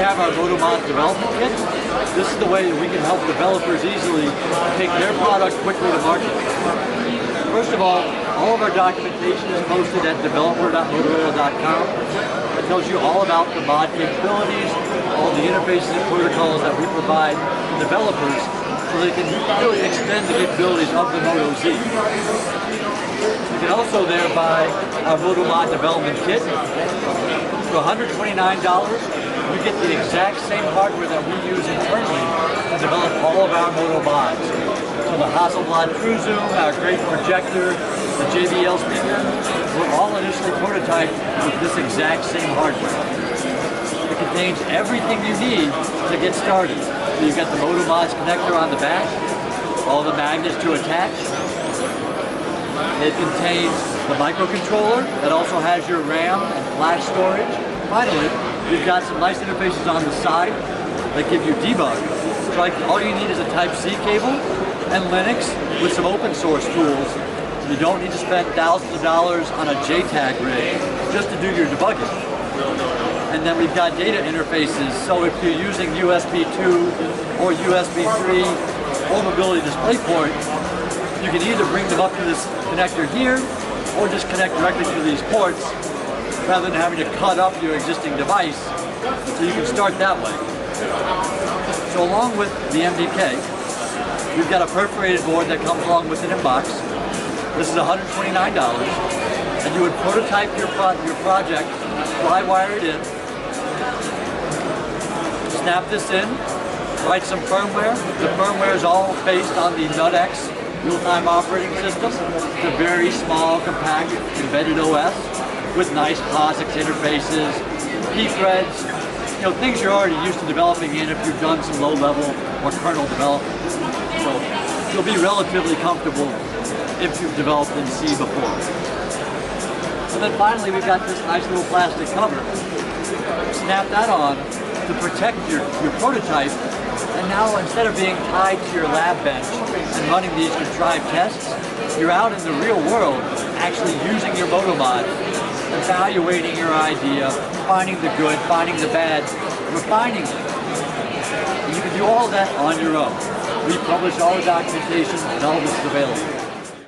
have our Moto Mods development kit. This is the way that we can help developers easily take their product quickly to market. First of all of our documentation is posted at developer.motorola.com. It tells you all about the mod capabilities, all the interfaces and protocols that we provide to developers so they can really extend the capabilities of the Moto Z. You can also there buy our Moto Mod development kit. For $129, you get the exact same hardware that we use internally to develop all of our Moto Mods. So the Hasselblad True Zoom, our great projector, the JBL speaker, were all initially prototyped with this exact same hardware. It contains everything you need to get started. So you've got the Moto Mods connector on the back, all the magnets to attach. It contains the microcontroller that also has your RAM and flash storage. Finally, we've got some nice interfaces on the side that give you debug. So like all you need is a Type-C cable and Linux with some open source tools. You don't need to spend thousands of dollars on a JTAG rig just to do your debugging. And then we've got data interfaces, so if you're using USB 2 or USB 3 or mobility display port, you can either bring them up to this connector here or just connect directly to these ports rather than having to cut up your existing device, so you can start that way. So along with the MDK, we've got a perforated board that comes along with it in box. This is $129, and you would prototype your project, fly wire it in, snap this in, write some firmware. The firmware is all based on the NUTX real-time operating system. It's a very small, compact, embedded OS with nice POSIX interfaces, P-threads, things you're already used to developing in if you've done some low-level or kernel development. So you'll be relatively comfortable if you've developed in C before. And then finally, we've got this nice little plastic cover. Snap that on to protect your prototype, and now instead of being tied to your lab bench and running these contrived tests, you're out in the real world actually using your Moto Mod, evaluating your idea, finding the good, finding the bad, refining it. And you can do all that on your own. We publish all the documentation and all this is available.